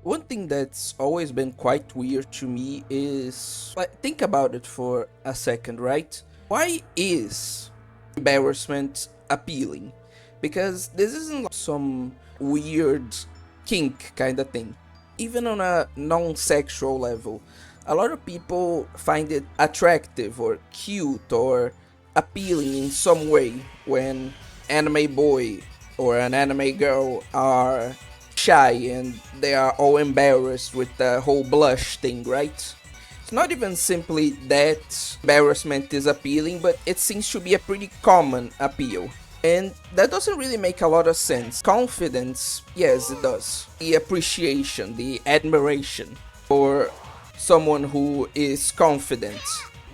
One thing that's always been quite weird to me is, like, think about it for a second, right? Why is embarrassment appealing? Because this isn't like some weird kink kind of thing. Even on a non-sexual level, a lot of people find it attractive or cute or appealing in some way when anime boy or an anime girl are shy and they are all embarrassed with the whole blush thing, right? It's not even simply that embarrassment is appealing, but it seems to be a pretty common appeal. And that doesn't really make a lot of sense. Confidence, yes, it does. The appreciation, the admiration for someone who is confident,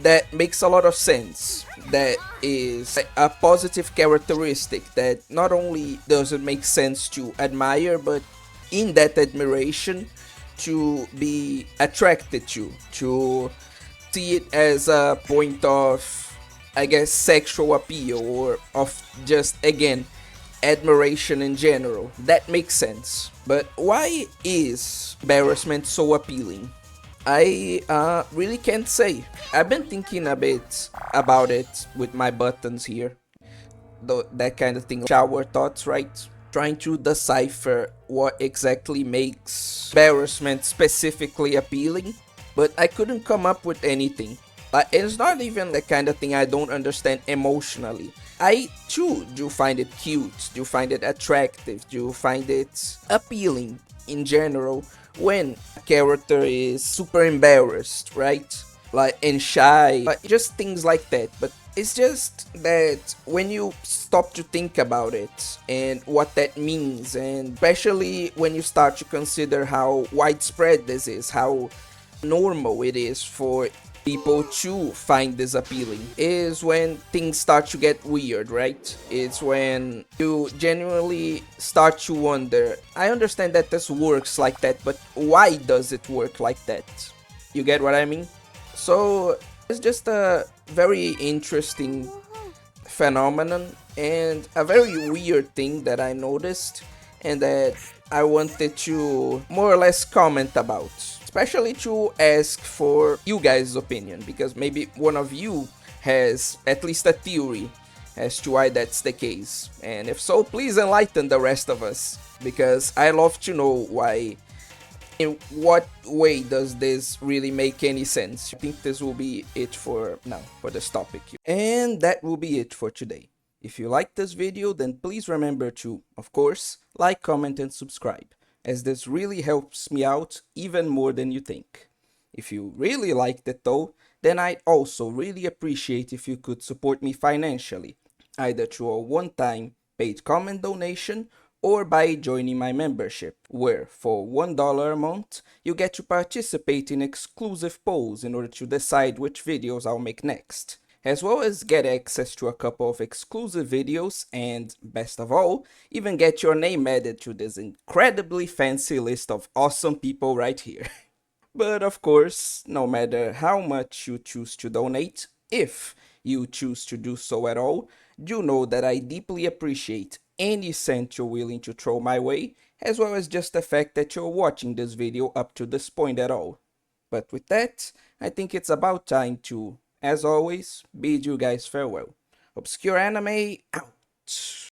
that makes a lot of sense. That is a positive characteristic that not only does it make sense to admire, but in that admiration to be attracted to see it as a point of, I guess, sexual appeal or of just, again, admiration in general. That makes sense. But why is embarrassment so appealing? I really can't say. I've been thinking a bit about it with my buttons here. That kind of thing. Shower thoughts, right? Trying to decipher what exactly makes embarrassment specifically appealing, but I couldn't come up with anything. Like, it's not even the kind of thing I don't understand emotionally. I too do find it cute, do find it attractive, do find it appealing in general when a character is super embarrassed, right? Like, and shy, like just things like that. But it's just that when you stop to think about it and what that means, and especially when you start to consider how widespread this is, how normal it is for people to find this appealing, is when things start to get weird, right? It's when you genuinely start to wonder, I understand that this works like that, but why does it work like that? You get what I mean? So it's just a very interesting phenomenon and a very weird thing that I noticed and that I wanted to more or less comment about, especially to ask for you guys' opinion, because maybe one of you has at least a theory as to why that's the case, and if so, please enlighten the rest of us, because I love to know why. In what way does this really make any sense? I think this will be it for now, for this topic. And that will be it for today. If you liked this video, then please remember to, of course, like, comment, and subscribe, as this really helps me out even more than you think. If you really liked it though, then I'd also really appreciate if you could support me financially, either through a one-time paid comment donation or by joining my membership, where for $1 a month, you get to participate in exclusive polls in order to decide which videos I'll make next, as well as get access to a couple of exclusive videos and, best of all, even get your name added to this incredibly fancy list of awesome people right here. But of course, no matter how much you choose to donate, if you choose to do so at all, do know that I deeply appreciate any cent you're willing to throw my way, as well as just the fact that you're watching this video up to this point at all. But with that, I think it's about time to, as always, bid you guys farewell. Obscure Anime out.